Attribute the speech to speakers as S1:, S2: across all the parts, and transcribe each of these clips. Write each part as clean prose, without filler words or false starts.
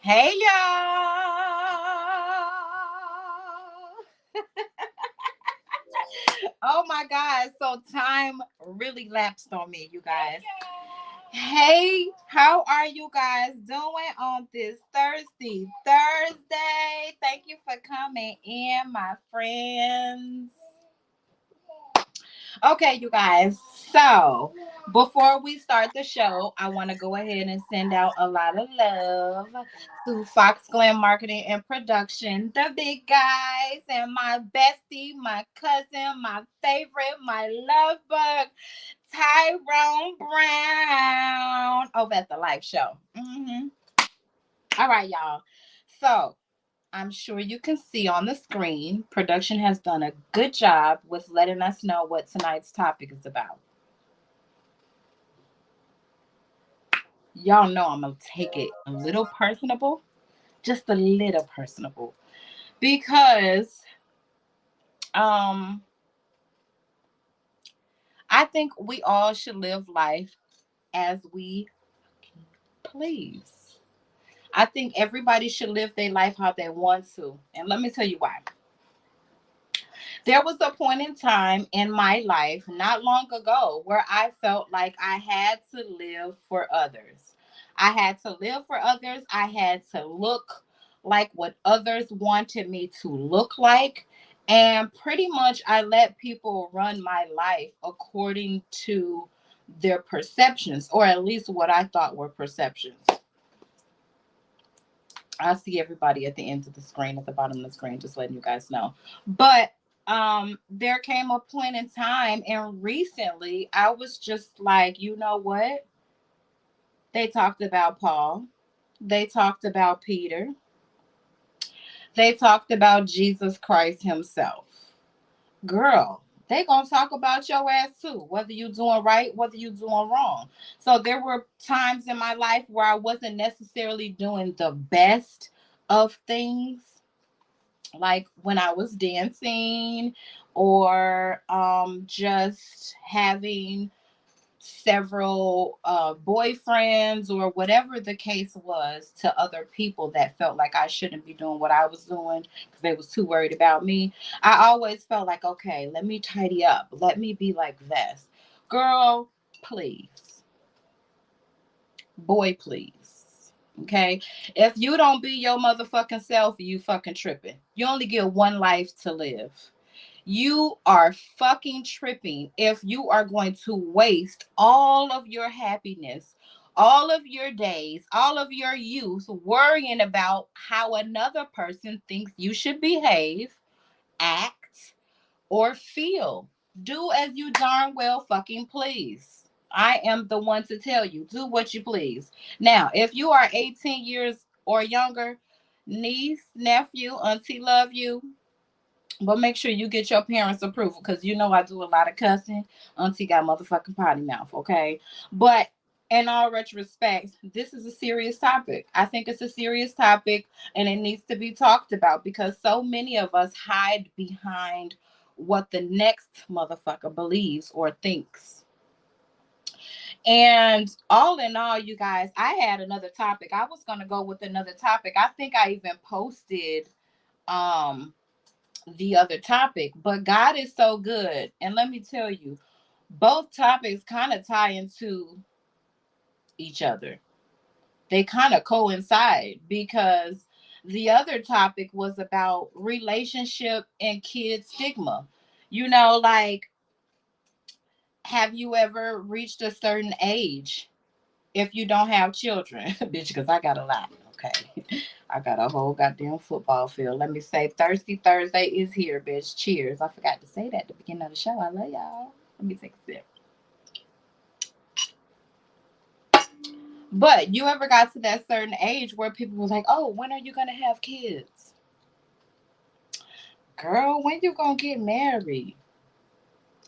S1: Hey y'all. Oh my God. So time really lapsed on me, you guys. Hey, how are you guys doing on this Thursday? Thank you for coming in, my friends. Okay, you guys. So, before we start the show, I want to go ahead and send out a lot of love to Fox Glam Marketing and Production, the big guys, and my bestie, my cousin, my favorite, my love bug, Tyrone Brown, over at the live show. All right, y'all. So, I'm sure you can see on the screen, production has done a good job with letting us know what tonight's topic is about. Y'all know I'm going to take it a little personable, just a little personable, because I think we all should live life as we please. I think everybody should live their life how they want to. And let me tell you why. There was a point in time in my life not long ago where I felt like I had to live for others. I had to live for others. I had to look like what others wanted me to look like. And pretty much I let people run my life according to their perceptions, or at least what I thought were perceptions. I see everybody at the end of the screen, at the bottom of the screen, just letting you guys know. But there came a point in time, and recently I was just like, you know what? They talked about Paul, they talked about Peter, they talked about Jesus Christ himself. Girl, they gonna talk about your ass too, whether you doing right, whether you doing wrong. So there were times in my life where I wasn't necessarily doing the best of things, like when I was dancing, or just having several boyfriends, or whatever the case was, to other people that felt like I shouldn't be doing what I was doing because they was too worried about me. I always felt like, okay, let me tidy up. Let me be like this. Girl, please. Boy, please. Okay? If you don't be your motherfucking self, you fucking tripping. You only get one life to live. You are fucking tripping if you are going to waste all of your happiness, all of your days, all of your youth worrying about how another person thinks you should behave, act, or feel. Do as you darn well fucking please. I am the one to tell you, do what you please. Now, if you are 18 years or younger, niece, nephew, auntie love you, but make sure you get your parents' approval, because you know I do a lot of cussing. Auntie got motherfucking potty mouth, okay? But in all retrospect, this is a serious topic. I think it's a serious topic, and it needs to be talked about, because so many of us hide behind what the next motherfucker believes or thinks. And all in all, you guys, I had another topic. I was going to go with another topic. I think I even posted um the other topic, but God is so good. And let me tell you, both topics kind of tie into each other. They kind of coincide, because The other topic was about relationship and kid stigma. You know, like, have you ever reached a certain age if you don't have children? Bitch, because I got a lot. Okay. I got a whole goddamn football field. Let me say Thirsty Thursday is here, bitch. Cheers. I forgot to say that at the beginning of the show. I love y'all. Let me take a sip. But you ever got to that certain age where people were like, oh, when are you gonna have kids? Girl, when you gonna get married?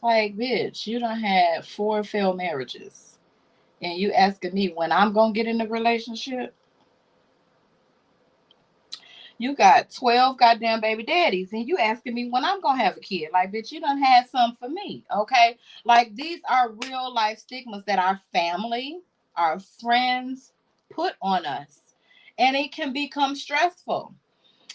S1: Like, bitch, you done had 4 failed marriages. And you asking me when I'm gonna get in a relationship? You got 12 goddamn baby daddies, and you asking me when I'm gonna have a kid. Like, bitch, you done had some for me, okay? Like, these are real life stigmas that our family, our friends put on us. And it can become stressful.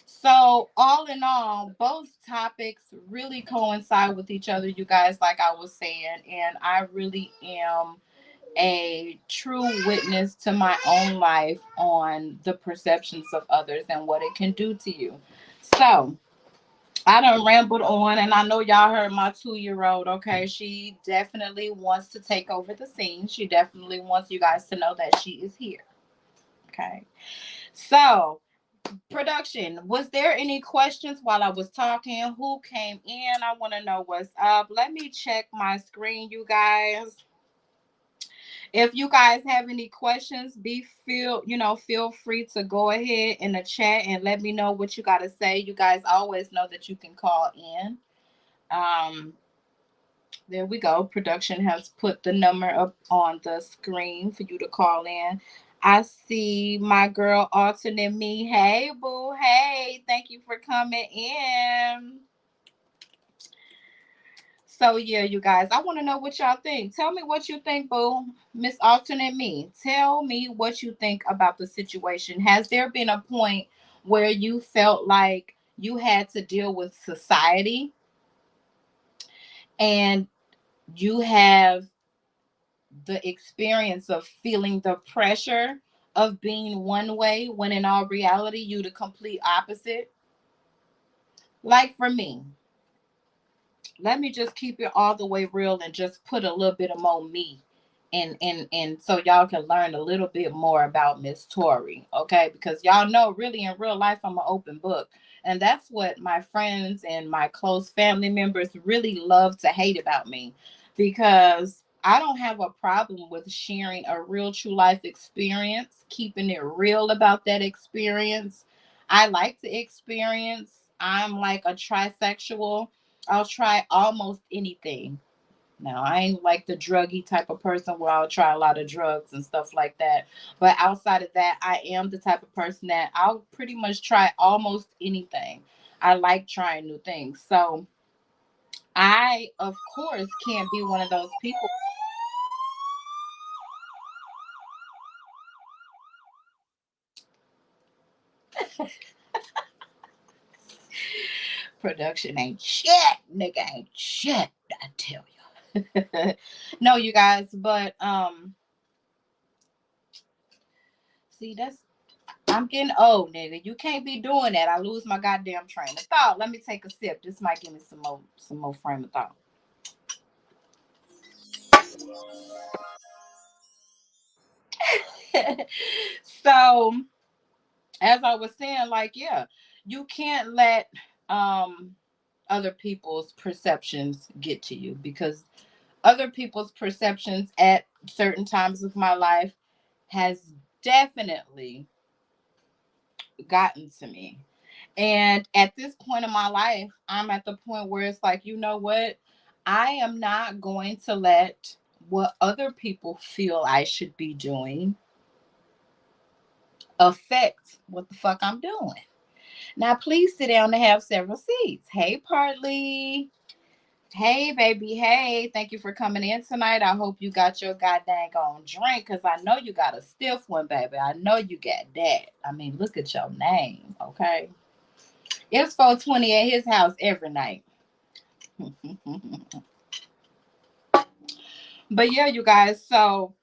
S1: So, all in all, both topics really coincide with each other, you guys, like I was saying. And I really am a true witness to my own life on the perceptions of others and what it can do to you. So, I done rambled on, and I know y'all heard my 2 year old. Okay, she definitely wants to take over the scene. She definitely wants you guys to know that she is here. Okay, so production, was there any questions while I was talking? Who came in? I want to know what's up. Let me check my screen, you guys. If you guys have any questions, feel free to go ahead in the chat and let me know what you got to say. You guys always know that you can call in. Um, there we go. Production has put the number up on the screen for you to call in. I see my girl alternate me. Hey, boo. Hey, thank you for coming in. So yeah, you guys, I want to know what y'all think. Tell me what you think, boo. Miss Alternate Me. Tell me what you think about the situation. Has there been a point where you felt like you had to deal with society and you have the experience of feeling the pressure of being one way when in all reality you the complete opposite? Like for me, let me just keep it all the way real and just put a little bit of more me and so y'all can learn a little bit more about Miss Tori, okay? Because y'all know really in real life I'm an open book. And that's what my friends and my close family members really love to hate about me, because I don't have a problem with sharing a real true life experience, keeping it real about that experience. I like to experience. I'm like a trisexual. I'll try almost anything. Now, I ain't like the druggy type of person where I'll try a lot of drugs and stuff like that. But outside of that, I am the type of person that I'll pretty much try almost anything. I like trying new things. So I, of course, can't be one of those people. Production ain't shit. Nigga ain't shit. I tell you. No, you guys, but see, that's I'm getting old, nigga. You can't be doing that. I lose my goddamn train of thought. Let me take a sip. This might give me some more frame of thought. So, as I was saying, like, yeah, you can't let um other people's perceptions get to you, because other people's perceptions at certain times of my life has definitely gotten to me. And at this point in my life, I'm at the point where it's like, you know what? I am not going to let what other people feel I should be doing affect what the fuck I'm doing. Now, please sit down and have several seats. Hey, Partly. Hey, baby. Hey, thank you for coming in tonight. I hope you got your goddamn on drink, because I know you got a stiff one, baby. I know you got that. I mean, look at your name, okay? It's 420 at his house every night. But yeah, you guys, so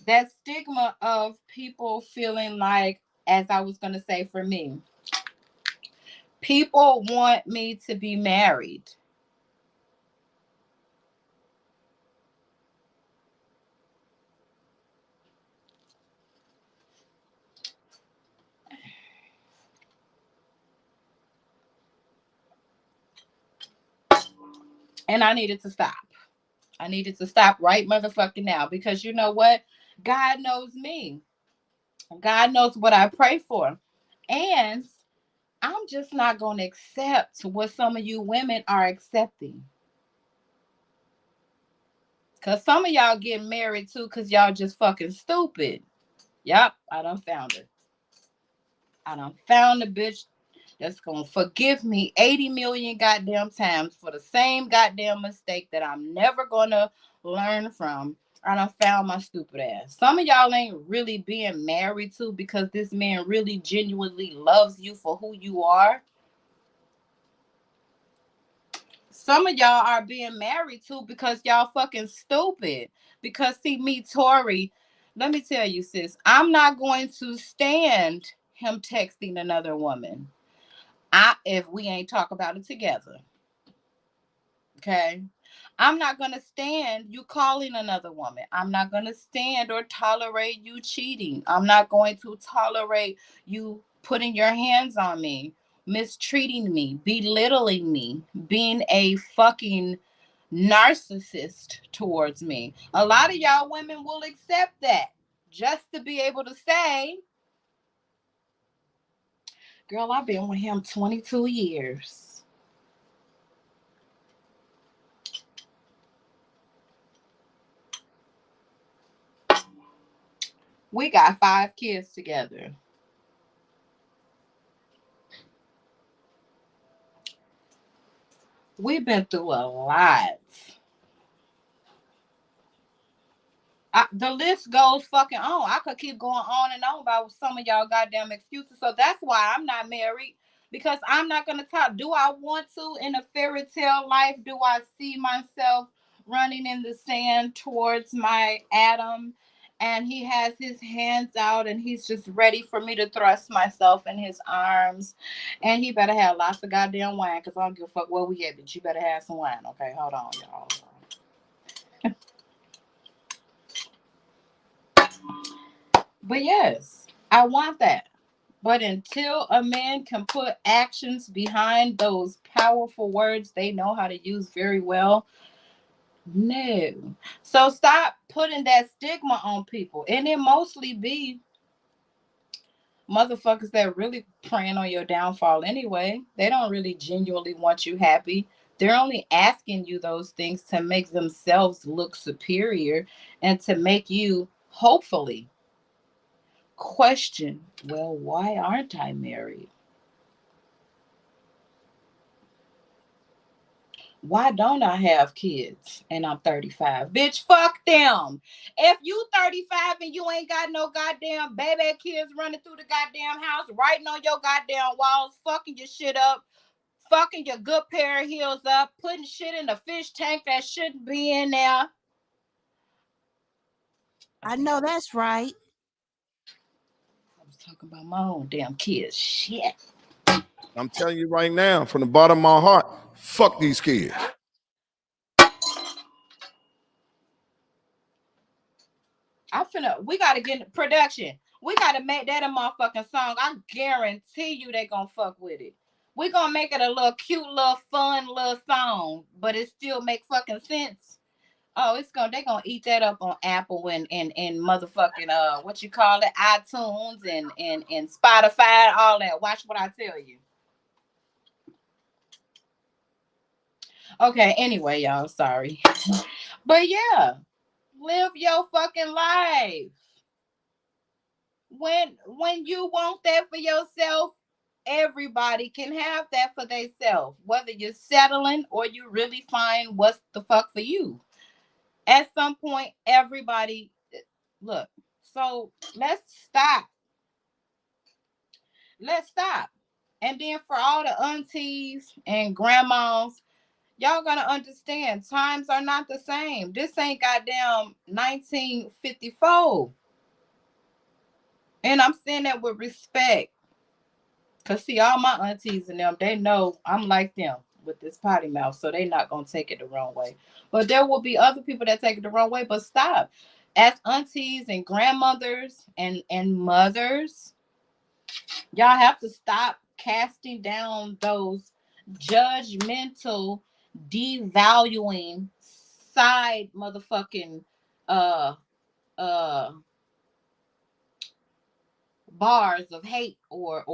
S1: that stigma of people feeling like, as I was going to say for me, People want me to be married. And I needed to stop. I needed to stop right motherfucking now because you know what? God knows me. God knows what I pray for. And I'm just not going to accept what some of you women are accepting. Because some of y'all getting married too because y'all just fucking stupid. Yep, I done found it. I done found the bitch that's gonna forgive me 80 million goddamn times for the same goddamn mistake that I'm never gonna learn from. I done found my stupid ass. Some of y'all ain't really being married to because this man really genuinely loves you for who you are. Some of y'all are being married to because y'all fucking stupid. Because see me, Tori, let me tell you, sis, I'm not going to stand him texting another woman. If we ain't talk about it together. Okay. I'm not gonna stand you calling another woman. I'm not gonna stand or tolerate you cheating. I'm not going to tolerate you putting your hands on me, mistreating me, belittling me, being a fucking narcissist towards me. A lot of y'all women will accept that just to be able to say, girl, I've been with him 22 years. We got 5 kids together. We've been through a lot. The list goes fucking on. I could keep going on and on about some of y'all goddamn excuses. So that's why I'm not married because I'm not gonna talk. Do I want to in a fairy tale life? Do I see myself running in the sand towards my Adam? And he has his hands out and he's just ready for me to thrust myself in his arms. And he better have lots of goddamn wine because I don't give a fuck where we at, but you better have some wine. Okay, hold on, y'all. But yes, I want that. But until a man can put actions behind those powerful words they know how to use very well, no. So stop putting that stigma on people. And it mostly be motherfuckers that really preying on your downfall anyway. They don't really genuinely want you happy. They're only asking you those things to make themselves look superior and to make you, hopefully, question, well, why aren't I married? Why don't I have kids and I'm 35? Bitch, fuck them. If you 35 and you ain't got no goddamn baby kids running through the goddamn house, writing on your goddamn walls, fucking your shit up, fucking your good pair of heels up, putting shit in the fish tank that shouldn't be in there.
S2: I know that's right.
S1: I was talking about my own damn kids. Shit.
S3: I'm telling you right now, from the bottom of my heart, fuck these kids.
S1: We gotta get in production. We gotta make that a motherfucking song. I guarantee you they gonna fuck with it. We gonna make it a little cute, little fun, little song, but it still make fucking sense. Oh, they gonna eat that up on Apple and motherfucking what you call it, iTunes and Spotify, all that. Watch what I tell you. Okay, anyway, y'all, sorry. But yeah, live your fucking life. When you want that for yourself, everybody can have that for themselves. Whether you're settling or you really find what's the fuck for you. At some point, everybody look. So let's stop. Let's stop. And then for all the aunties and grandmas, y'all gonna understand times are not the same. This ain't goddamn 1954. And I'm saying that with respect. Cause see, all my aunties and them, they know I'm like them with this potty mouth, so they not gonna take it the wrong way. But there will be other people that take it the wrong way. But stop. As aunties and grandmothers and mothers, y'all have to stop casting down those judgmental, devaluing side motherfucking uh uh bars of hate or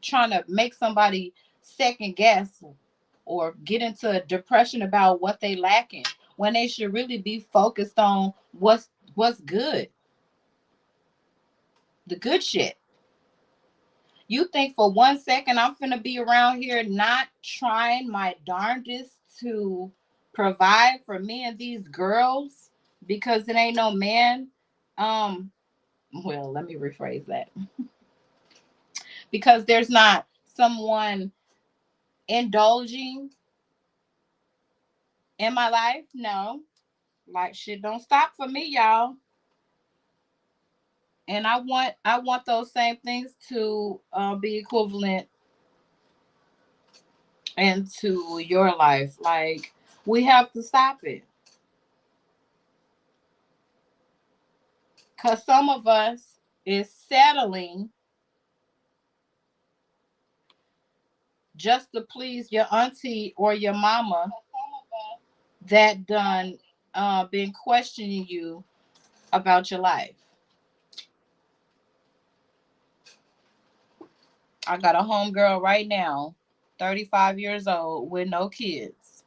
S1: trying to make somebody second guess or get into a depression about what they lacking when they should really be focused on what's good, the good shit. You think for 1 second I'm finna be around here not trying my darndest to provide for me and these girls because it ain't no man? Um, well, let me rephrase that. Because there's not someone indulging in my life? No. Like shit don't stop for me, y'all. And I want those same things to be equivalent into your life. Like we have to stop it. Cause some of us is settling just to please your auntie or your mama that done been questioning you about your life. I got a homegirl right now, 35 years old with no kids.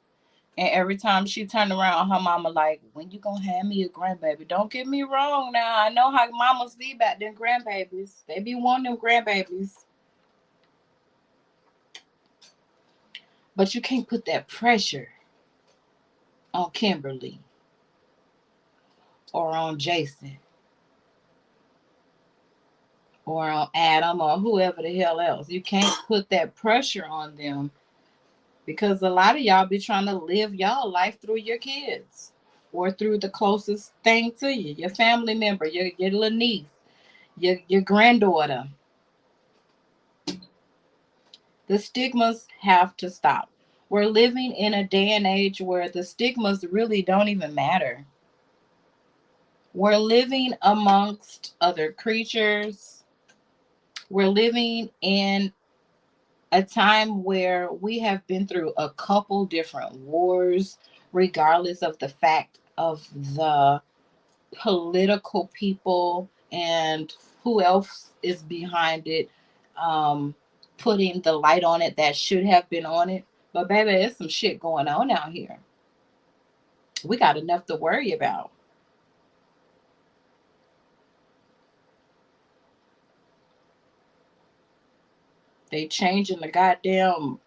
S1: And every time she turned around, her mama like, when you gonna have me a grandbaby? Don't get me wrong now. I know how mamas be about them grandbabies. They be wanting them grandbabies. But you can't put that pressure on Kimberly or on Jason or on Adam or whoever the hell else. You can't put that pressure on them because a lot of y'all be trying to live y'all life through your kids or through the closest thing to you, your family member, your little niece, your granddaughter. The stigmas have to stop. We're living in a day and age where the stigmas really don't even matter. We're living amongst other creatures. We're living in a time where we have been through a couple different wars, regardless of the fact of the political people and who else is behind it, um, putting the light on it that should have been on it. But baby, there's some shit going on out here. We got enough to worry about. They changing the goddamn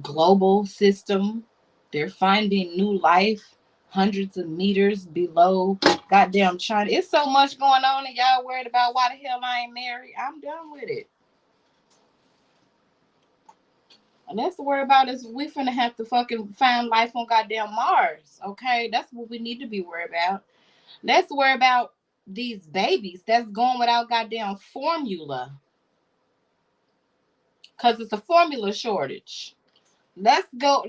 S1: global system. They're finding new life hundreds of meters below goddamn China. It's so much going on, and y'all worried about why the hell I ain't married. I'm done with it. And that's to worry about is we finna have to fucking find life on goddamn Mars. Okay, that's what we need to be worried about. Let's worry about these babies that's going without goddamn formula, cause it's a formula shortage. Let's go.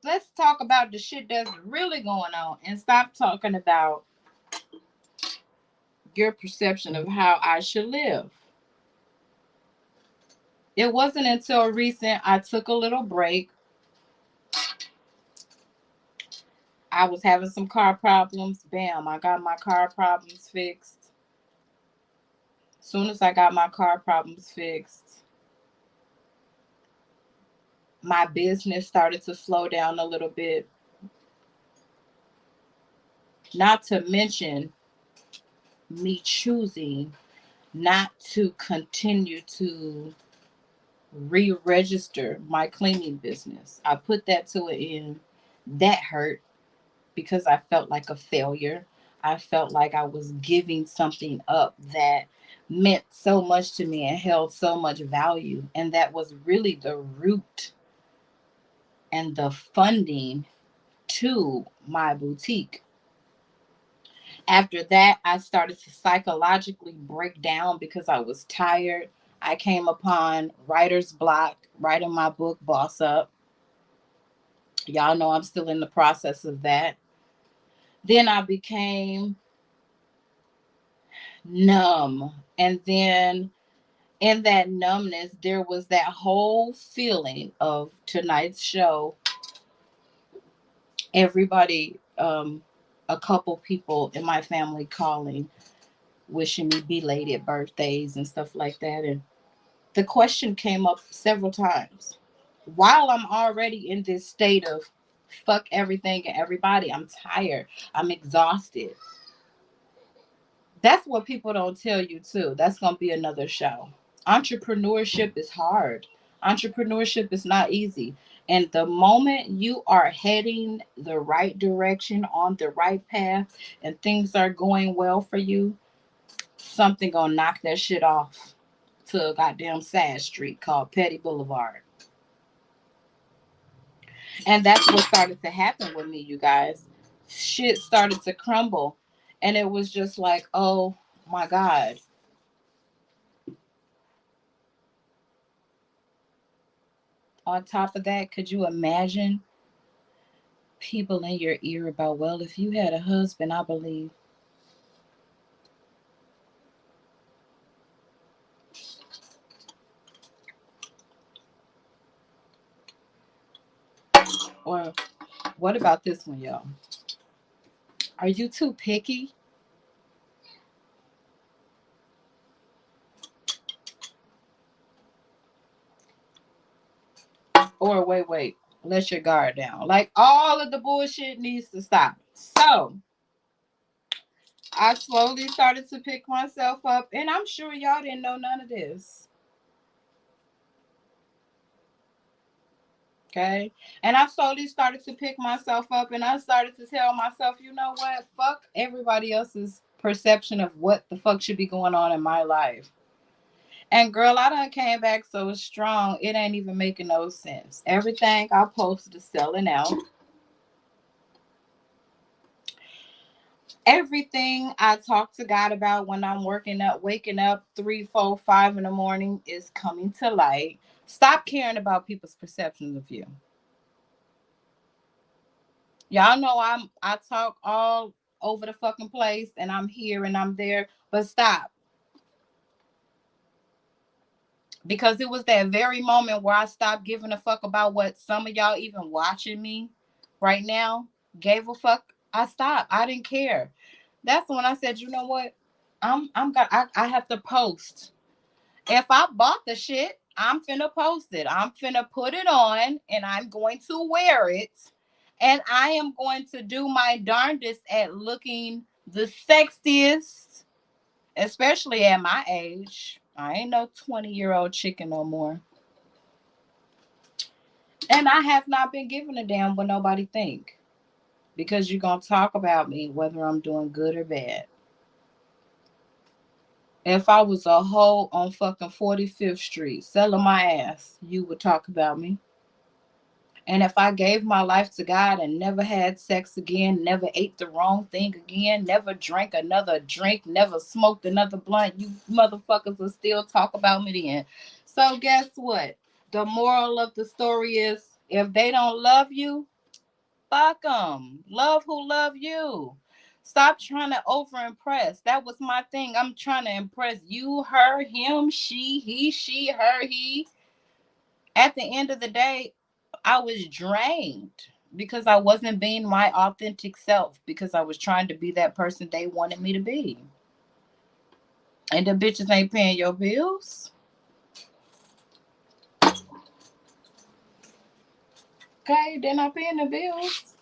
S1: Let's talk about the shit that's really going on and stop talking about your perception of how I should live. It wasn't until recent I took a little break. I was having some car problems. Bam, I got my car problems fixed. Soon as I got my car problems fixed, my business started to slow down a little bit. Not to mention me choosing not to continue to re-register my cleaning business. I put that to an end. That hurt because I felt like a failure. I felt like I was giving something up that meant so much to me and held so much value. And that was really the root and the funding to my boutique. After that, I started to psychologically break down because I was tired. I came upon writer's block, writing my book, Boss Up. Y'all know I'm still in the process of that. Then I became numb. And then in that numbness, there was that whole feeling of tonight's show. Everybody, a couple people in my family calling, wishing me belated birthdays and stuff like that. And the question came up several times. While I'm already in this state of fuck everything and everybody, I'm tired, I'm exhausted. That's what people don't tell you, too. That's going to be another show. Entrepreneurship is hard. Entrepreneurship is not easy. And the moment you are heading the right direction, on the right path, and things are going well for you, something gonna knock that shit off to a goddamn sad street called Petty Boulevard. And that's what started to happen with me, you guys. Shit started to crumble. And it was just like, oh my God. On top of that, could you imagine people in your ear about, well, if you had a husband, I believe, or what about this one, y'all? Are you too picky? Or wait, let your guard down. Like all of the bullshit needs to stop. So I slowly started to pick myself up, and I'm sure y'all didn't know none of this. Okay. And I slowly started to pick myself up, and I started to tell myself, you know what? Fuck everybody else's perception of what the fuck should be going on in my life. And girl, I done came back so strong, it ain't even making no sense. Everything I posted is selling out. Everything I talk to God about when I'm waking up 3, 4, 5 in the morning is coming to light. Stop caring about people's perceptions of you. Y'all know I talk all over the fucking place and I'm here and I'm there, but stop. Because it was that very moment where I stopped giving a fuck about what some of y'all even watching me right now gave a fuck. I stopped. I didn't care. That's when I said, you know what? I have to post. If I bought the shit, I'm finna post it. I'm finna put it on and I'm going to wear it. And I am going to do my darndest at looking the sexiest, especially at my age. I ain't no 20-year-old chicken no more. And I have not been giving a damn what nobody think. Because you're going to talk about me whether I'm doing good or bad. If I was a hoe on fucking 45th Street selling my ass, you would talk about me. And if I gave my life to God and never had sex again, never ate the wrong thing again, never drank another drink, never smoked another blunt, you motherfuckers will still talk about me then. So guess what? The moral of the story is if they don't love you, fuck them. Love who love you. Stop trying to over impress. That was my thing. I'm trying to impress you, her, him, she, he, she, her, he. At the end of the day, I was drained because I wasn't being my authentic self because I was trying to be that person they wanted me to be. And the bitches ain't paying your bills. Okay, they're not paying the bills.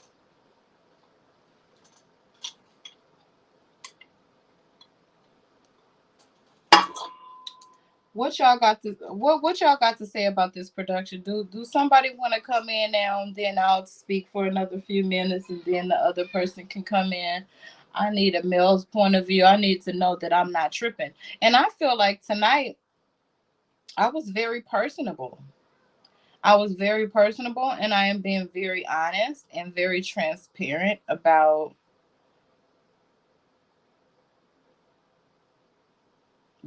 S1: What y'all got to say about this production? Do somebody want to come in now and then I'll speak for another few minutes and then the other person can come in. I need a male's point of view. I need to know that I'm not tripping. And I feel like tonight I was very personable. I was very personable and I am being very honest and very transparent about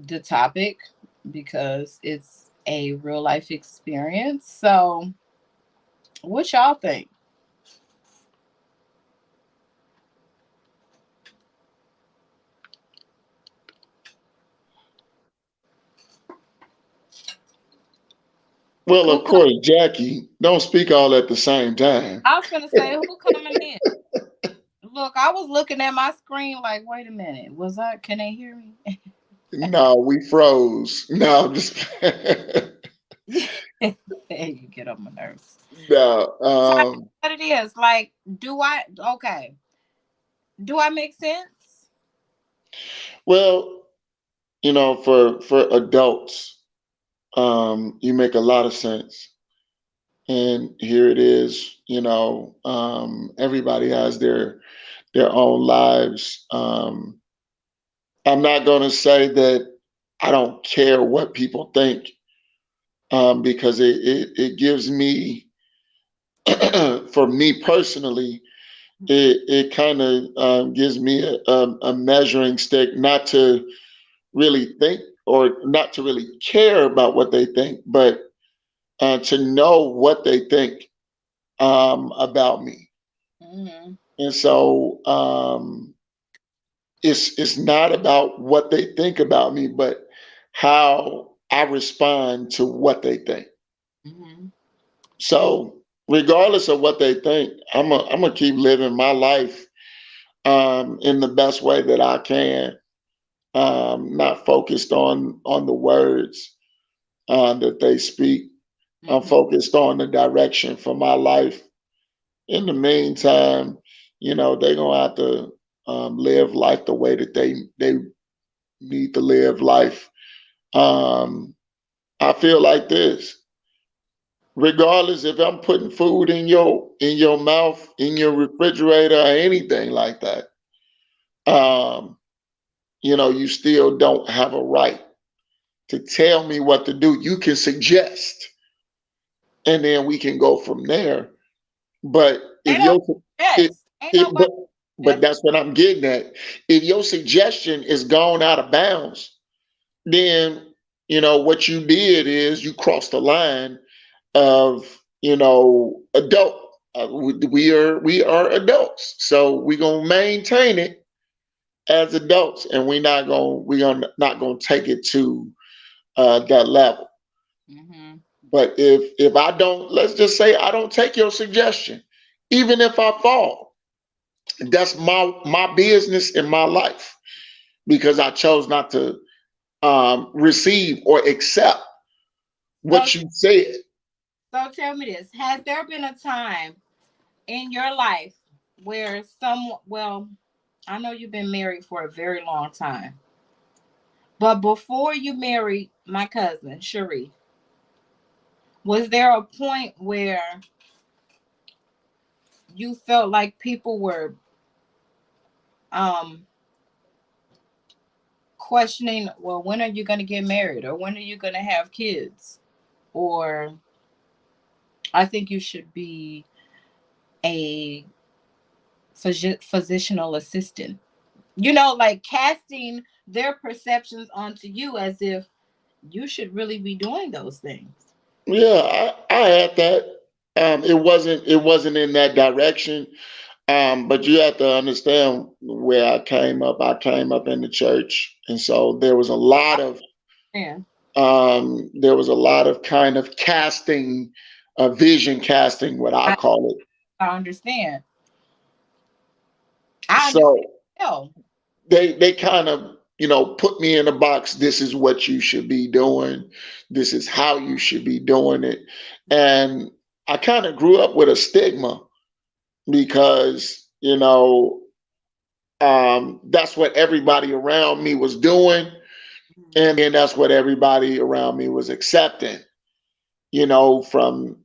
S1: the topic because it's a real life experience. So, what y'all think?
S4: Well,
S1: Who
S4: of
S1: come?
S4: course, Jackie, don't speak all at the same time.
S1: I was gonna say who coming in. Look, I was looking at my screen like, wait a minute, was I? Can they hear me?
S4: No, we froze. No, I'm just
S1: You get on my nerves.
S4: no.
S1: Tell me what it is. Like, do I? Okay, do I make sense?
S4: Well, for adults, you make a lot of sense. And here it is, everybody has their own lives. I'm not going to say that I don't care what people think, because it gives me, for me personally, it kind of gives me a measuring stick, not to really think or not to really care about what they think, but to know what they think about me.
S1: Mm-hmm.
S4: And so it's not about what they think about me, but how I respond to what they think.
S1: Mm-hmm.
S4: So regardless of what they think, I'm gonna keep living my life in the best way that I can. Not focused on the words that they speak. I'm
S1: Mm-hmm.
S4: focused on the direction for my life. In the meantime, they're gonna have to live life the way that they need to live life. Um, I feel like this. Regardless if I'm putting food in your mouth, in your refrigerator, or anything like that, um, you still don't have a right to tell me what to do. You can suggest, and then we can go from there. But if
S1: Ain't no
S4: your it,
S1: yes. Ain't
S4: it
S1: nobody
S4: but
S1: yes.
S4: that's what I'm getting at. If your suggestion is gone out of bounds, then what you did is you crossed the line of adult. We are adults, so we're gonna maintain it as adults, and we're not gonna take it to that level.
S1: Mm-hmm.
S4: But if I don't, let's just say I don't take your suggestion, even if I fall, that's my business in my life, because I chose not to receive or accept
S1: So
S4: what you said.
S1: so tell me this: has there been a time in your life where well, I know you've been married for a very long time, but before you married my cousin Cherie, was there a point where you felt like people were um questioning, well, when are you going to get married, or when are you going to have kids, or I think you should be a physicianal assistant, like casting their perceptions onto you as if you should really be doing those things.
S4: Yeah, I had that. It wasn't in that direction. But you have to understand where I came up. I came up in the church, and so
S1: Yeah,
S4: there was a lot of kind of casting, vision casting, what I
S1: i,
S4: call it.
S1: I understand. I understand.
S4: So
S1: Oh,
S4: they kind of put me in a box. This is what you should be doing. This is how you should be doing it. And I kind of grew up with a stigma because that's what everybody around me was doing, and then that's what everybody around me was accepting. From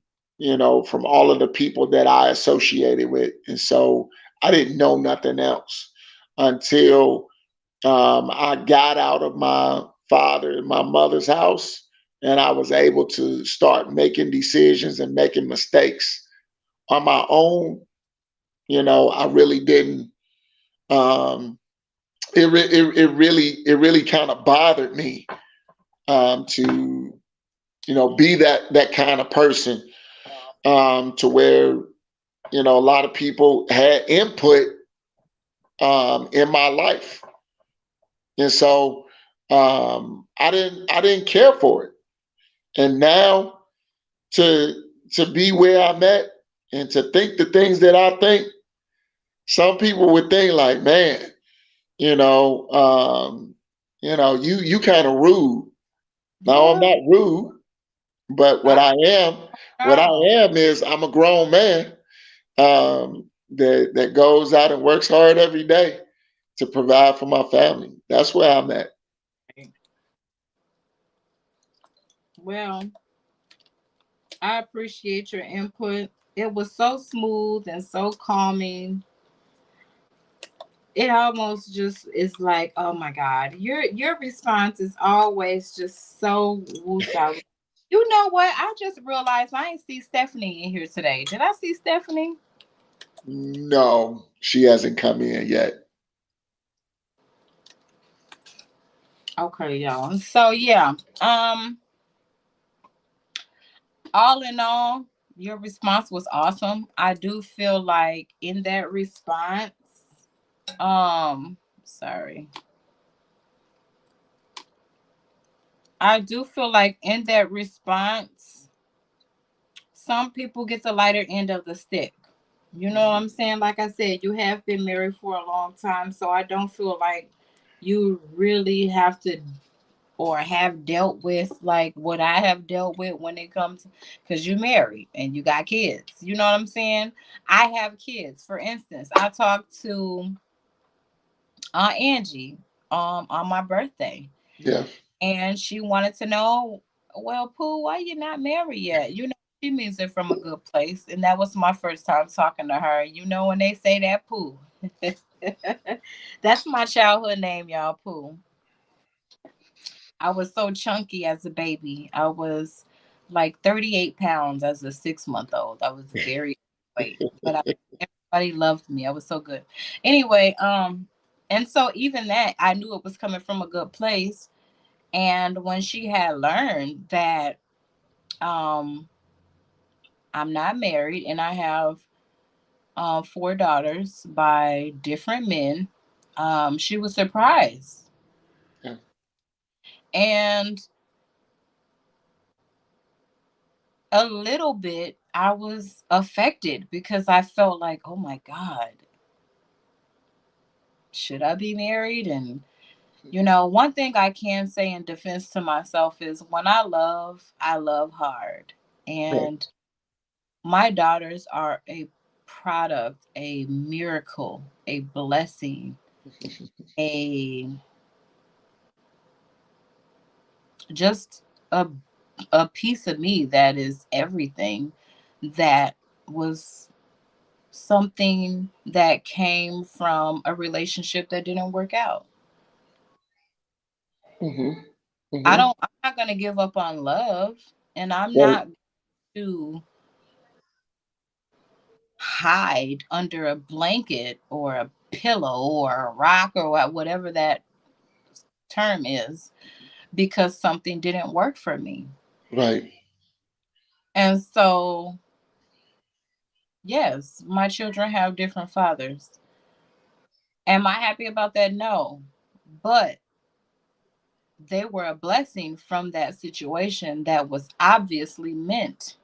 S4: from all of the people that I associated with, and so I didn't know nothing else until I got out of my father and my mother's house, and I was able to start making decisions and making mistakes on my own. I really didn't. Um, it really kind of bothered me, to be that kind of person, to where a lot of people had input, in my life, and so, I didn't care for it. And now, to be where I'm at, and to think the things that I think, some people would think like, man, you know, you kind of rude. No, I'm
S1: Yeah,
S4: not rude, but
S1: I
S4: what I
S1: girl.
S4: am is I'm a grown man, that goes out and works hard every day to provide for my family. That's where I'm at.
S1: Well, I appreciate your input. It was so smooth and so calming. It almost just is like, oh my God, your response is always just so woosah. You know what? I just realized I ain't see Stephanie in here today. Did I see Stephanie?
S4: No, she hasn't come in yet.
S1: Okay, y'all. So yeah, um, all in all, your response was awesome. I do feel like in that response, sorry. I do feel like in that response, some people get the lighter end of the stick. You know what I'm saying? Like I said, you have been married for a long time, so I don't feel like you really have to or have dealt with like what I have dealt with when it comes, because you're married and you got kids. You know what I'm saying? I have kids. For instance, I talked to Angie on my birthday,
S4: Yeah.
S1: and she wanted to know, well, Pooh, why you not married yet? You know, she means it from a good place, and that was my first time talking to her. You know, when they say that, Pooh, that's my childhood name, y'all. Pooh. I was so chunky as a baby. I was like 38 pounds as a 6 month old. I was very weight, but everybody loved me. I was so good. Anyway, and so even that, I knew it was coming from a good place. And when she had learned that um, I'm not married and I have four daughters by different men, she was surprised.
S4: Yeah.
S1: And a little bit, I was affected because I felt like, oh my God, should I be married? And, one thing I can say in defense to myself is when I love hard.
S4: Right.
S1: And my daughters are a product, a miracle, a blessing, a just a a piece of me that is everything, that was something that came from a relationship that didn't work out.
S4: Hmm. Hmm.
S1: I'm not going to give up on love, and I'm
S4: Right.
S1: not to hide under a blanket or a pillow or a rock or whatever that term is because something didn't work for me.
S4: Right.
S1: And so, yes, my children have different fathers. Am I happy about that? No. But they were a blessing from that situation that was obviously meant.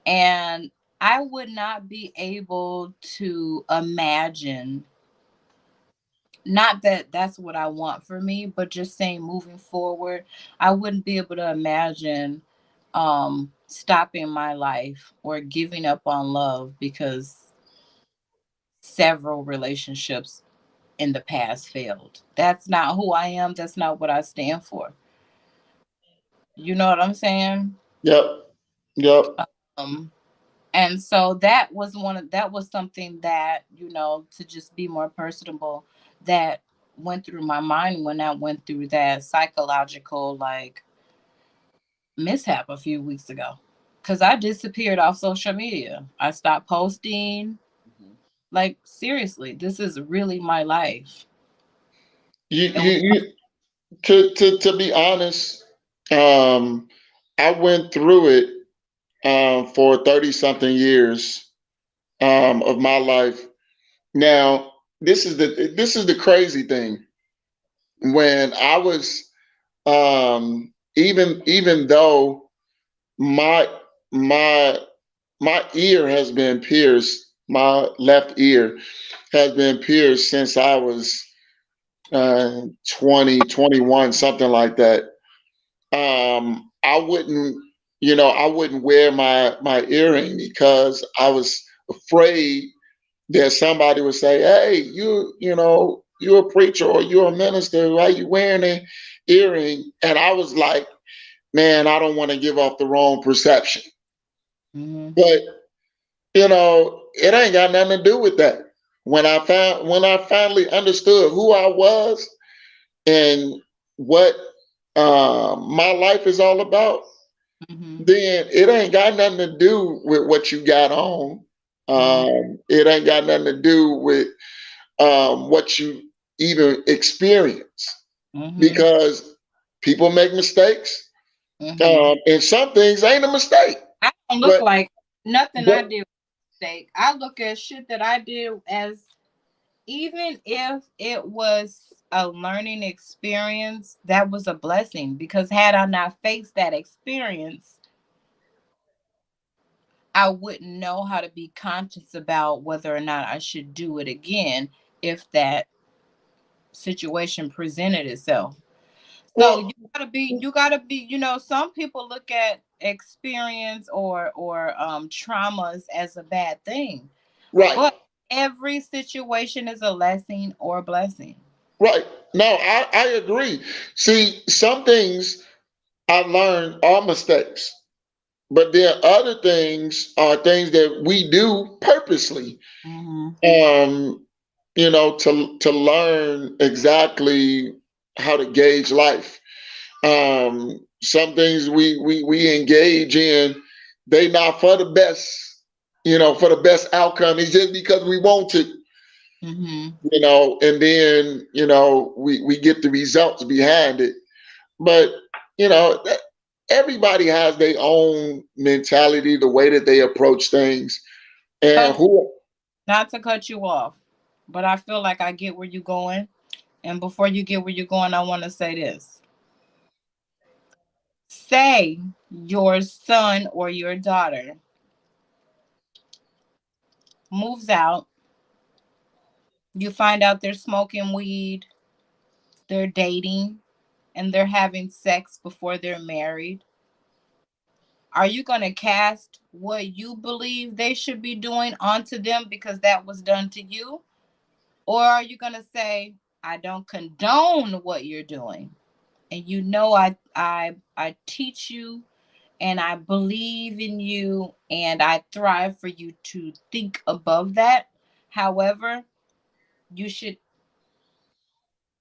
S1: And I would not be able to imagine, not that that's what I want for me, but just saying moving forward, I wouldn't be able to imagine stopping my life or giving up on love because several relationships in the past failed. That's not who I am. That's not what I stand for. You know what I'm saying?
S4: Yep. Yep.
S1: Um, and so that was something that, to just be more personable, that went through my mind when I went through that psychological like mishap a few weeks ago. Cause I disappeared off social media. I stopped posting.
S4: Mhm.
S1: Like seriously, this is really my life.
S4: You,
S1: And we,
S4: you, you to be honest, um, I went through it for 30 something years of my life. Now, this is the crazy thing. When I was even though my my my ear has been pierced, my left ear has been pierced since I was 20, 21, something like that. I wouldn't, I wouldn't wear my earring because I was afraid that somebody would say, "Hey, you're a preacher or you're a minister. Why you wearing an earring?" And I was like, "Man, I don't want to give off the wrong perception."
S1: mm-hmm,
S4: But it ain't got nothing to do with that. When I finally understood who I was and what my life is all about,
S1: mm-hmm,
S4: then it ain't got nothing to do with what you got on.
S1: mm-hmm,
S4: It ain't got nothing to do with what you even experience
S1: mm-hmm,
S4: because people make mistakes,
S1: mm-hmm.
S4: and some things ain't a mistake.
S1: I don't look
S4: But
S1: like nothing
S4: but
S1: I did was a mistake. I look at shit that I did as, even if it was a learning experience, that was a blessing, because had I not faced that experience, I wouldn't know how to be conscious about whether or not I should do it again if that situation presented itself. So
S4: well,
S1: you gotta be, some people look at experience or traumas as a bad thing.
S4: right,
S1: But every situation is a lesson or a blessing.
S4: right. No, I agree. See, some things I learned are mistakes, but there are other things are things that we do purposely.
S1: Mm-hmm.
S4: Um, to learn exactly how to gauge life. Some things we engage in, they not for the best, for the best outcome. It's just because we want to,
S1: Mm-hmm.
S4: and then we get the results behind it. But you know, everybody has their own mentality, the way that they approach things, and
S1: Coach,
S4: who.
S1: not to cut you off, but I feel like I get where you're going. And before you get where you're going, I want to say this. Say your son or your daughter moves out, you find out they're smoking weed, they're dating, and they're having sex before they're married. Are you going to cast what you believe they should be doing onto them because that was done to you? Or are you going to say, I don't condone what you're doing? And I teach you and I believe in you and I thrive for you to think above that. However, you should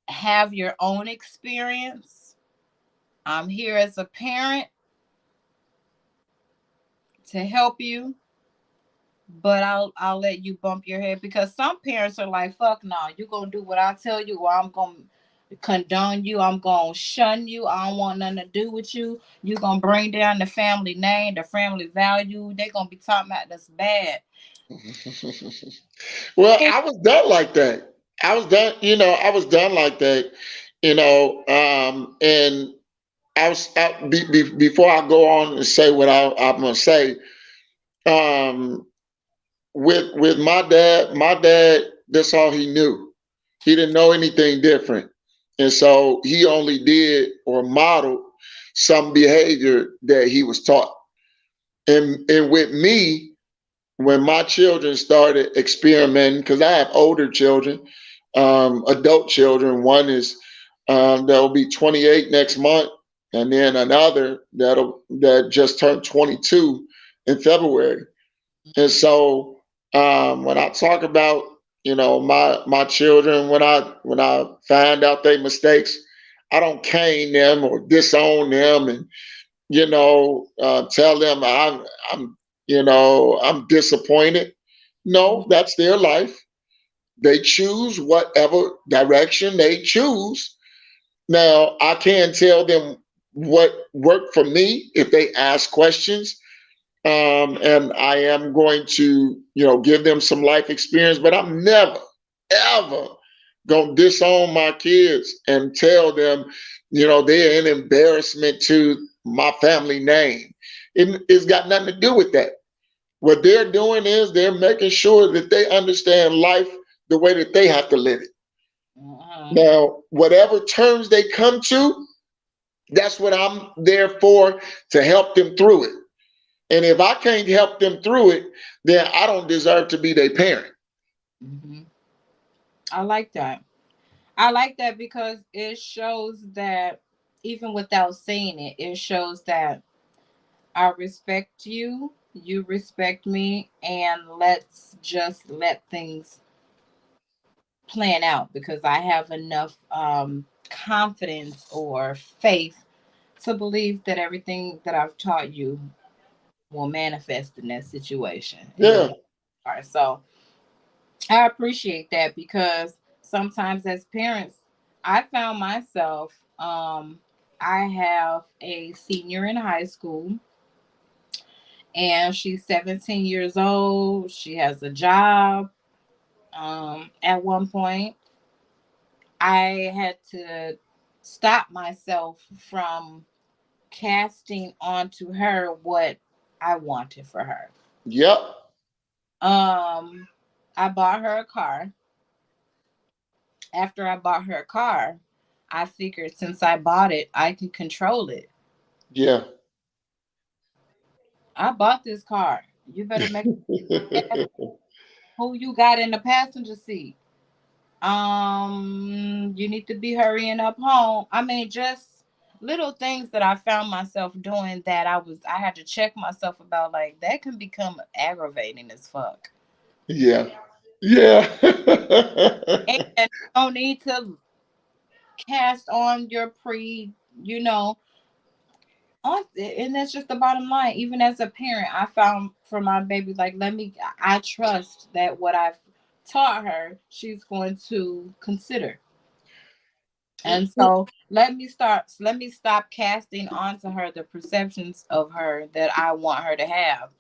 S1: have your own experience. I'm here as a parent to help you, but I'll let you bump your head, because some parents are like, fuck no, you gonna do what I tell you, or I'm gonna condone you, I'm gonna shun you, I don't want nothing to do with you. You gonna bring down the family name, the family value. They gonna be talking about that's bad.
S4: Well,
S1: And
S4: I was done like that. I was done like that, and before I go on and say what I'm gonna say, um, with my dad, that's all he knew. He didn't know anything different, and so he only did or modeled some behavior that he was taught. And with me, when my children started experimenting, because I have older children, adult children. One is that'll be 28 next month, and then another that just turned 22 in February. And so when I talk about my children, when I find out their mistakes, I don't cane them or disown them and tell them I'm I'm disappointed. No, that's their life. They choose whatever direction they choose. Now, I can tell them what worked for me if they ask questions. And I am going to, give them some life experience, but I'm never, ever gonna disown my kids and tell them, they're an embarrassment to my family name. It's got nothing to do with that. What they're doing is they're making sure that they understand life the way that they have to live it.
S1: Uh-huh.
S4: Now, whatever terms they come to, that's what I'm there for, to help them through it. And if I can't help them through it, then I don't deserve to be their parent.
S1: Hmm. I like that. I like that because it shows that even without saying it, it shows that I respect you, you respect me, and let's just let things plan out because I have enough confidence or faith to believe that everything that I've taught you will manifest in that situation. It will
S4: Yeah,
S1: not start. So I appreciate that because sometimes as parents, I found myself, I have a senior in high school and she's 17 years old. She has a job. At one point, I had to stop myself from casting onto her what I wanted for her.
S4: yep,
S1: Um, I bought her a car. After I bought her a car, I figured since I bought it, I can control it.
S4: yeah.
S1: I bought this car. You better make who you got in the passenger seat. You need to be hurrying up home. I mean, just little things that I found myself doing that I had to check myself about. Like that can become aggravating as fuck.
S4: Yeah, yeah.
S1: And you don't need to cast on your you know, on and that's just the bottom line. Even as a parent, I found for my baby, like I trust that what I've taught her, she's going to consider. And so let me stop casting onto her the perceptions of her that I want her to have.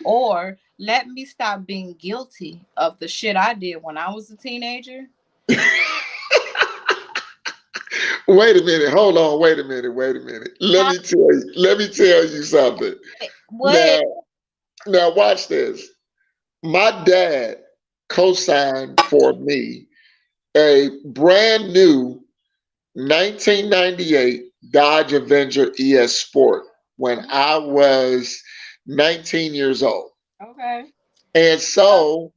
S1: Or let me stop being guilty of the shit I did when I was a teenager.
S4: Wait a minute. Hold on. Wait a minute. Wait a minute. Let
S1: How
S4: me tell you. Let me tell you something.
S1: what
S4: Now, now watch this. My dad co-signed for me a brand new 1998 Dodge Avenger ES Sport when I was 19 years old.
S1: okay.
S4: And so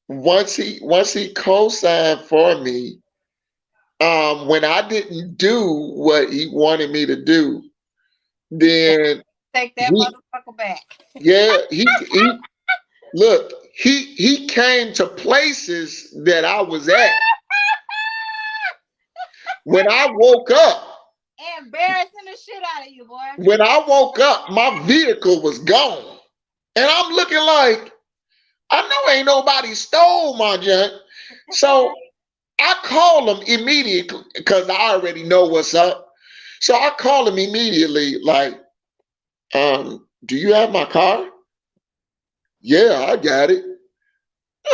S4: once he co-signed for me, when I didn't do what he wanted me to do,
S1: He said
S4: then
S1: take that
S4: he
S1: motherfucker back.
S4: yeah, he look, he came to places that I was at. When I woke up,
S1: Embarrassing the shit out of you, boy.
S4: my vehicle was gone. And I'm looking like, I know ain't nobody stole my junk. So I call him immediately because I already know what's up. So I call him immediately, like, do you have my car? Yeah, I got it.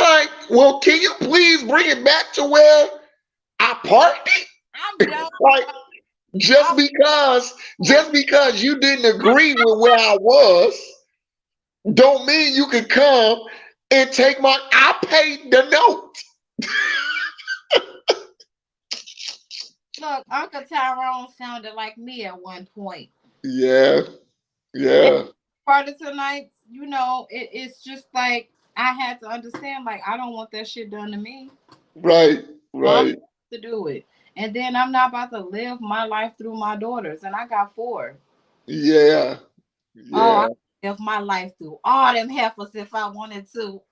S4: Like, well, can you please bring it back to where I parked it?
S1: I'm done.
S4: Like, just
S1: I'm
S4: because,
S1: cool.
S4: just because you didn't agree with where I was, don't mean you can come and take my. I paid the note.
S1: Look, Uncle Tyrone sounded like me at one point.
S4: Yeah,
S1: And
S4: yeah,
S1: part of tonight's, it's just like I had to understand, like, I don't want that shit done to me.
S4: right,
S1: I'm
S4: right.
S1: to do it. And then I'm not about to live my life through my daughters. And I got four.
S4: Yeah,
S1: Oh, I
S4: yeah,
S1: live my life through all them heifers if I wanted to. Ooh!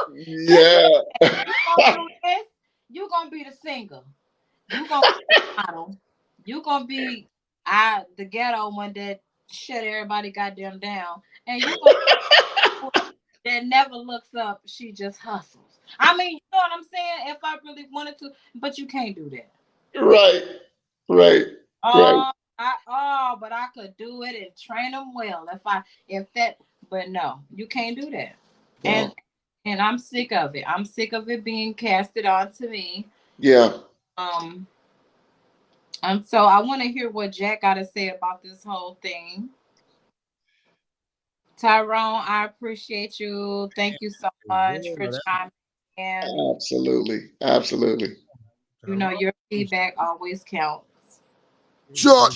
S1: Cause
S4: yeah.
S1: you gonna do this, you gonna be the singer. You gonna be the model. You gonna be the ghetto one that shut everybody goddamn down. And you gonna that never looks up. She just hustles. I mean, you know what I'm saying? If I really wanted to, but you can't do that.
S4: Right, right, right.
S1: But I could do it and train them well if that. But no, you can't do that. And
S4: No.
S1: and I'm sick of it. I'm sick of it being casted onto me.
S4: Yeah.
S1: Um, so I want to hear what Jack got to say about this whole thing. Tyrone, I appreciate you. Thank you so much for
S5: Yeah, that's
S1: chiming in.
S4: Absolutely. Absolutely.
S1: You know,
S5: Tyrone.
S1: your feedback always counts.
S5: He'll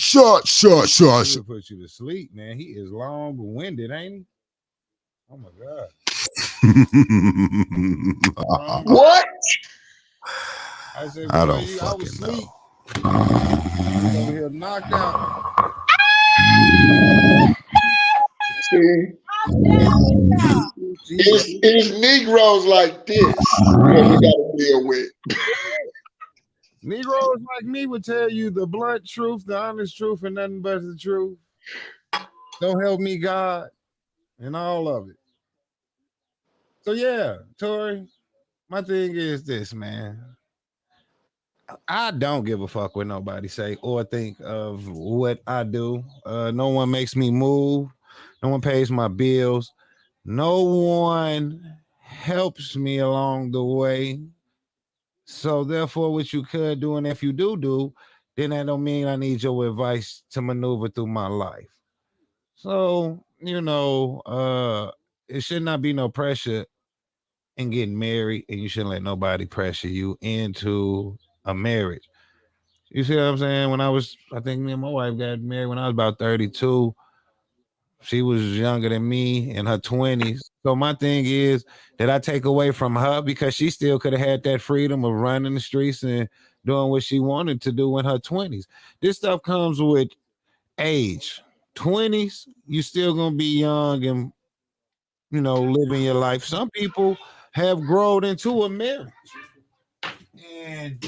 S5: put you to sleep, man. He is long winded, ain't he? Oh my god. Tyrone.
S4: What?
S5: I said,
S6: I
S5: boy,
S6: don't
S5: I was
S6: fucking
S5: asleep.
S6: know.
S5: You over here knocked out.
S4: See,
S1: I'm done with y'all.
S5: Jesus.
S4: it's Negroes like this that we got to deal with.
S5: Negroes like me would tell you the blunt truth, the honest truth, and nothing but the truth. Don't help me, God, and all of it. So yeah, Tori, my thing is this, man. I don't give a fuck what nobody say or think of what I do. No one makes me move. No one pays my bills. No one helps me along the way. So therefore, what you could do, and if you do, then that don't mean I need your advice to maneuver through my life. So, it should not be no pressure in getting married, and you shouldn't let nobody pressure you into a marriage. You see what I'm saying? I think me and my wife got married when I was about 32. She was younger than me in her 20s. So my thing is that I take away from her because she still could have had that freedom of running the streets and doing what she wanted to do in her 20s. This stuff comes with age. 20s, you still gonna be young and living your life. Some people have grown into a marriage. And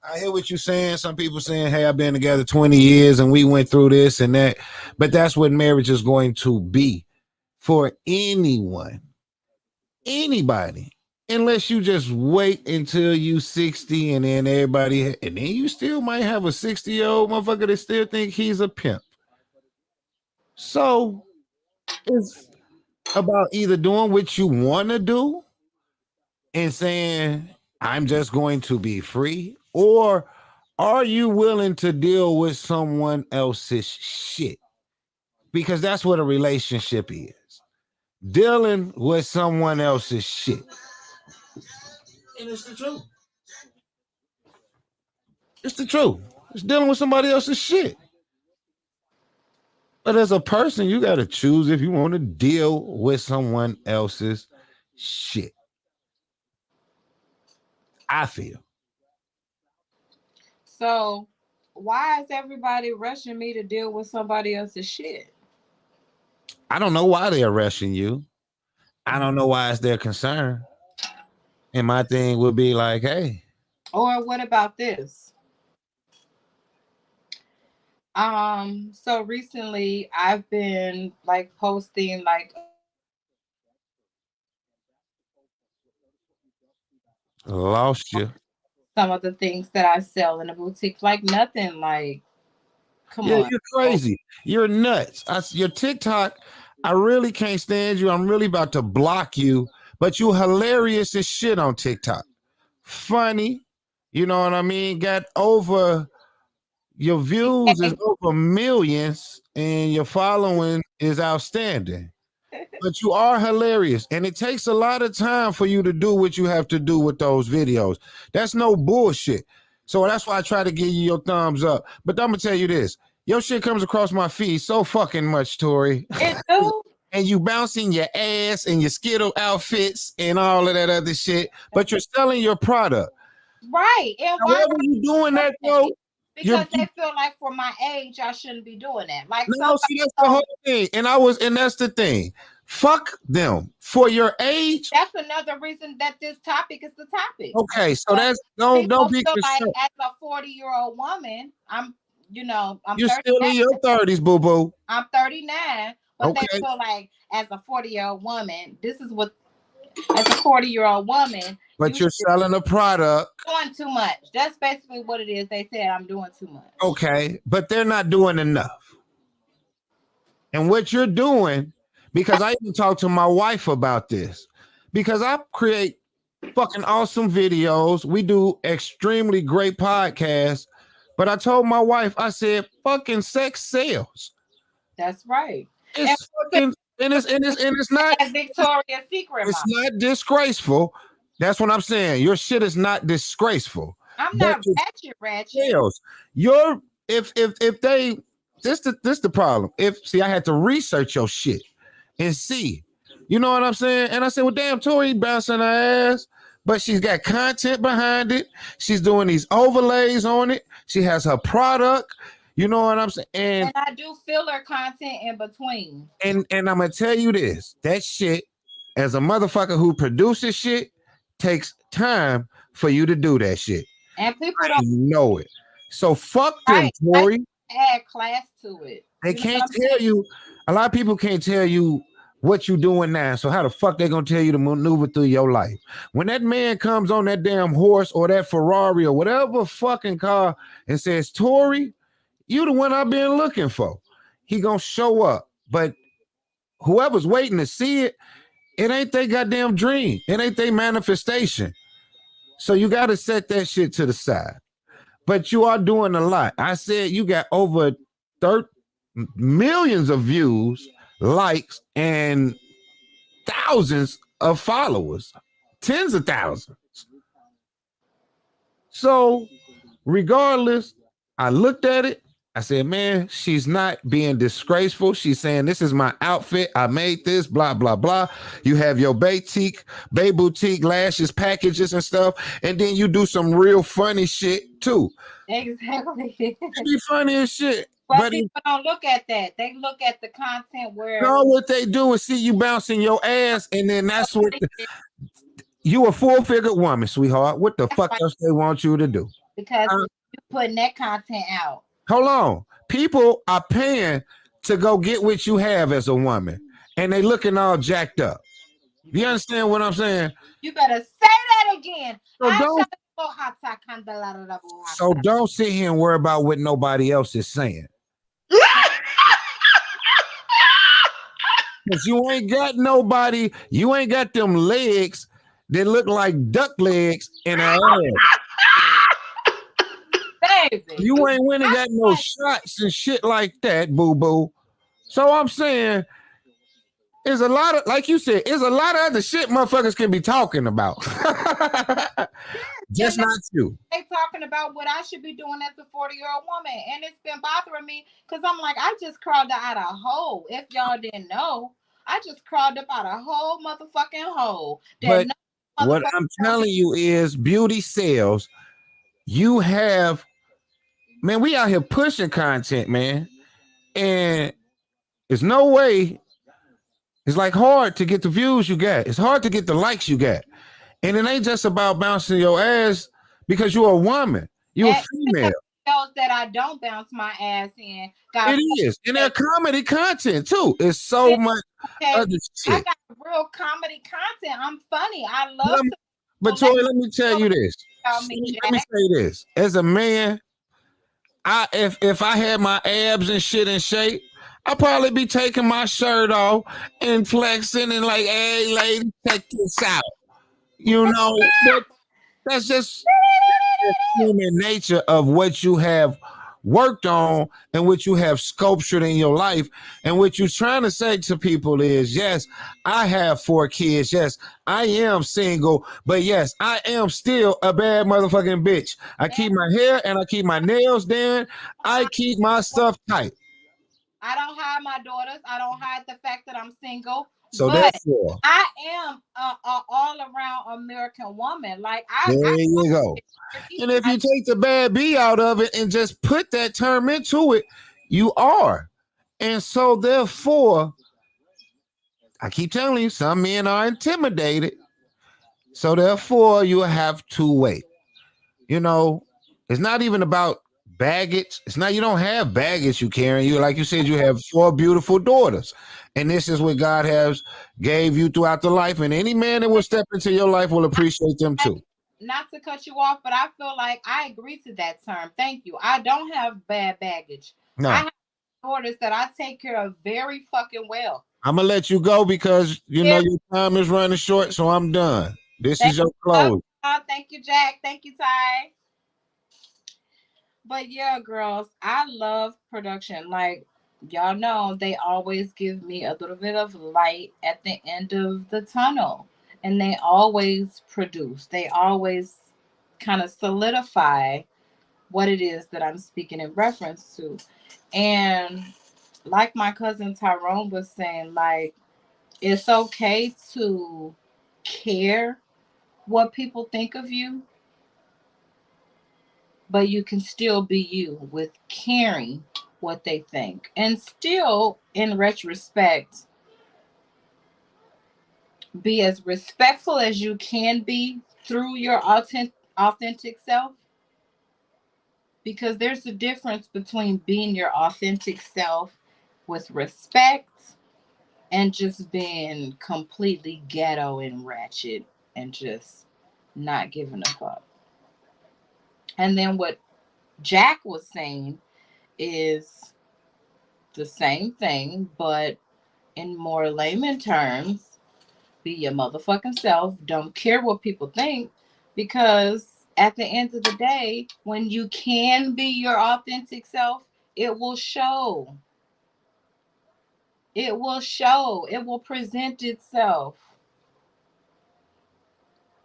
S5: I hear what you're saying. Some people saying, hey, I've been together 20 years and we went through this and that. But that's what marriage is going to be for anyone, anybody. Unless you just wait until you 60 and then and then you still might have a 60-year-old motherfucker that still think he's a pimp. So it's about either doing what you want to do and saying, I'm just going to be free, or are you willing to deal with someone else's shit? Because that's what a relationship is, dealing with someone else's shit. And it's the truth. It's the truth. It's dealing with somebody else's shit. But as a person, you got to choose if you want to deal with someone else's shit. I feel.
S1: So why is everybody rushing me to deal with somebody else's shit?
S5: I don't know why they're rushing you. I don't know why it's their concern. And my thing would be like, hey,
S1: Or what about this? So recently I've been like posting like
S5: lost you.
S1: some of the things that I sell in the boutique. Like nothing like come
S5: Yeah,
S1: on.
S5: you're crazy. You're nuts. Your TikTok, I really can't stand you. I'm really about to block you, but you hilarious as shit on TikTok. Funny. You know what I mean? Got over your views is over millions and your following is outstanding. But you are hilarious, and it takes a lot of time for you to do what you have to do with those videos. That's no bullshit. So that's why I try to give you your thumbs up. But I'm gonna tell you this: your shit comes across my feed so fucking much, Tori.
S1: It do?
S5: And you bouncing your ass and your Skittle outfits and all of that other shit, but you're selling your product.
S1: Right. And why
S5: However you doing that though,
S1: because they feel like for my age I shouldn't be doing that. Like
S5: no,
S1: somebody
S5: see, that's the
S1: told
S5: whole thing. And that's the thing. Fuck them. For your age.
S1: that's another reason that this topic is the topic.
S5: Okay, so
S1: But
S5: that's don't
S1: people
S5: be
S1: feel like
S5: concerned.
S1: as a 40-year-old woman, I'm
S5: You're still
S1: 39.
S5: in your 30s, boo-boo.
S1: I'm 39, but they
S5: Okay.
S1: feel like as a 40-year-old woman, this is what as a 40-year-old woman.
S5: But you're selling a product.
S1: Doing too much. That's basically what it is. They said I'm doing too much.
S5: Okay, but they're not doing enough. And what you're doing, because I even talked to my wife about this, because I create fucking awesome videos. We do extremely great podcasts. But I told my wife, I said, fucking sex sells.
S1: That's right.
S5: It's fucking and it's not
S1: Victoria's Secret.
S5: It's not disgraceful. That's what I'm saying. Your shit is not disgraceful.
S1: I'm not ratchet.
S5: Sales. If they this the problem. I had to research your shit and see. You know what I'm saying? And I said, well, damn, Tori bouncing her ass, but she's got content behind it. She's doing these overlays on it. She has her product. You know what I'm saying? And
S1: I do filler content in between.
S5: And I'm gonna tell you this: that shit, as a motherfucker who produces shit, takes time for you to do that shit.
S1: And people don't
S5: know it. So fuck them, Tori.
S1: Add class to it.
S5: They can't tell you. A lot of people can't tell you what you doing now. So how the fuck they gonna tell you to maneuver through your life? When that man comes on that damn horse or that Ferrari or whatever fucking car and says, Tori, you the one I've been looking for. He gonna show up. But whoever's waiting to see it, it ain't their goddamn dream. It ain't their manifestation. So you got to set that shit to the side. But you are doing a lot. I said you got over millions of views, likes, and thousands of followers. Tens of thousands. So regardless, I looked at it. I said, man, she's not being disgraceful. She's saying, this is my outfit. I made this, blah, blah, blah. You have your Bay Boutique lashes, packages and stuff. And then you do some real funny shit too.
S1: Exactly.
S5: It be funny as shit.
S1: But people don't look at that. They look at the content where...
S5: No, what they do is see you bouncing your ass. And then that's what... You a full-figured woman, sweetheart. What the fuck else they want you to do?
S1: Because you're putting that content out.
S5: Hold on. People are paying to go get what you have as a woman, and they looking all jacked up. You understand what I'm saying?
S1: You better say that again.
S5: So don't sit here and worry about what nobody else is saying. Because you ain't got nobody, you ain't got them legs that look like duck legs in her ass. You ain't went and got no shots and shit like that, boo-boo. So I'm saying, there's a lot of, like you said, there's a lot of other shit motherfuckers can be talking about. Just not you.
S1: They talking about what I should be doing as a 40-year-old woman. And it's been bothering me because I'm like, I just crawled out a hole. If y'all didn't know, I just crawled up out a whole motherfucking hole.
S5: But what I'm telling you is beauty sells. You have... Man, we out here pushing content, man. And there's no way. It's like hard to get the views you got. It's hard to get the likes you got. And it ain't just about bouncing your ass because you're a woman. You're a female.
S1: Those that I don't bounce my ass in.
S5: It is. And they're comedy content too. It's so much other shit.
S1: I got real comedy content. I'm funny. I love to.
S5: But Tori, let me tell you this. Let me say this. As a man, if I had my abs and shit in shape, I'd probably be taking my shirt off and flexing and like, hey, lady, check this out. You know, but that's just human nature of what you have worked on and what you have sculptured in your life. And what you're trying to say to people is, yes, I have 4 kids. Yes, I am single, but yes, I am still a bad motherfucking bitch. I keep my hair and I keep my nails done. I keep my stuff tight.
S1: I don't hide my daughters. I don't hide the fact that I'm single.
S5: So therefore,
S1: I am a all-around American woman. Like
S5: there you go. And if you take the bad B out of it and just put that term into it, you are. And so therefore, I keep telling you, some men are intimidated. So therefore, you have to wait. You know, it's not even about baggage. It's not, you don't have baggage you carrying. You, like you said, you have 4 beautiful daughters. And this is what God has gave you throughout the life. And any man that will step into your life will appreciate them too.
S1: Not to cut you off, but I feel like I agree to that term. Thank you. I don't have bad baggage. I
S5: No.
S1: have daughters that I take care of very fucking well.
S5: I'm gonna let you go because you know
S1: Very,
S5: your time is running short, so I'm done. This
S1: thank
S5: is your
S1: you. Love
S5: close.
S1: y'all. Thank you, Jack. Thank you, Ty. But yeah, girls, I love production. Like, y'all know, they always give me a little bit of light at the end of the tunnel. And they always produce. They always kind of solidify what it is that I'm speaking in reference to. And like my cousin Tyrone was saying, like, it's okay to care what people think of you, but you can still be you with caring what they think. And still, in retrospect, be as respectful as you can be through your authentic self, because there's a difference between being your authentic self with respect and just being completely ghetto and ratchet and just not giving a fuck. And then what Jack was saying is the same thing, but in more layman terms, be your motherfucking self. Don't care what people think, because at the end of the day, when you can be your authentic self, it will show. It will show. It will present itself.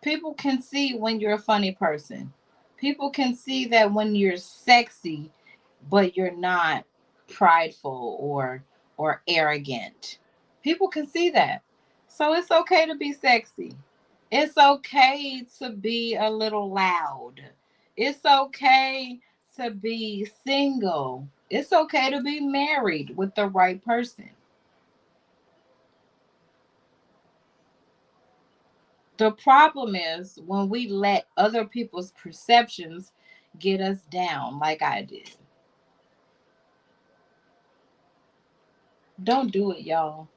S1: People can see when you're a funny person. People can see that when you're sexy, but you're not prideful or arrogant. People can see that. So it's okay to be sexy. It's okay to be a little loud. It's okay to be single. It's okay to be married with the right person. The problem is when we let other people's perceptions get us down, like I did. Don't do it, y'all.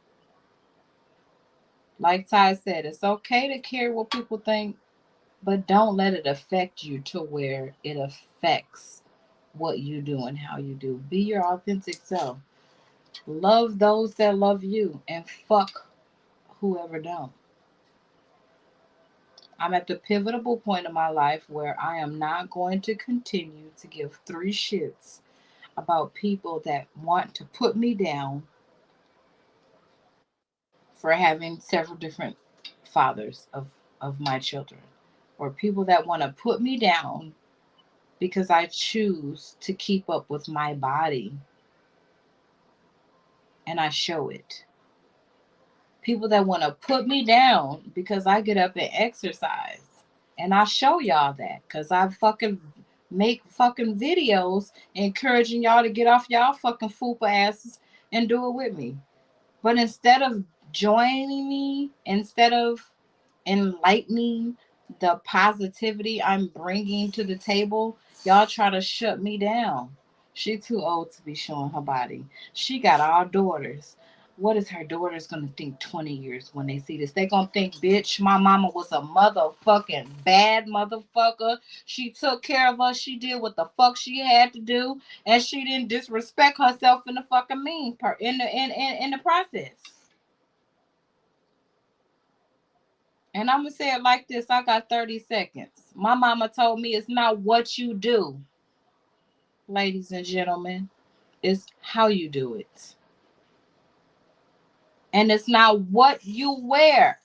S1: Like Ty said, it's okay to care what people think, but don't let it affect you to where it affects what you do and how you do. Be your authentic self. Love those that love you and fuck whoever don't. I'm at the pivotal point in my life where I am not going to continue to give three shits about people that want to put me down for having several different fathers of my children, or people that want to put me down because I choose to keep up with my body and I show it. People that want to put me down because I get up and exercise and I show y'all that because I fucking make fucking videos encouraging y'all to get off y'all fucking fupa asses and do it with me. But instead of joining me, instead of enlightening the positivity I'm bringing to the table, y'all try to shut me down. She too old to be showing her body. She got all daughters. What is her daughters gonna think 20 years when they see this? They gonna think, bitch, my mama was a motherfucking bad motherfucker. She took care of us. She did what the fuck she had to do, and she didn't disrespect herself in the fucking mean part in the process. And I'm gonna say it like this. I got 30 seconds. My mama told me it's not what you do, ladies and gentlemen, it's how you do it. And it's not what you wear,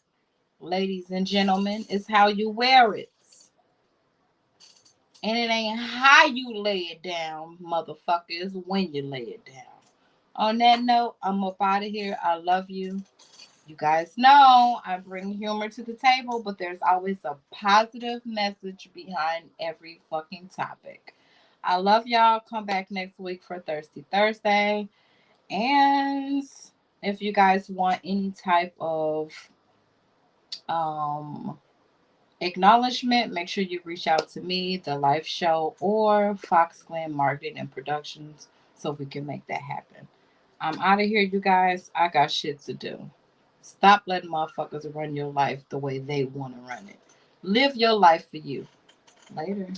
S1: ladies and gentlemen, it's how you wear it. And it ain't how you lay it down, motherfucker, it's when you lay it down. On that note, I'm up out of here. I love you. You guys know I bring humor to the table, but there's always a positive message behind every fucking topic. I love y'all. Come back next week for Thirsty Thursday. And if you guys want any type of um acknowledgement, make sure you reach out to me, The Life Show, or Fox Glen Marketing and Productions so we can make that happen. I'm out of here, you guys. I got shit to do. Stop letting motherfuckers run your life the way they want to run it. Live your life for you. Later.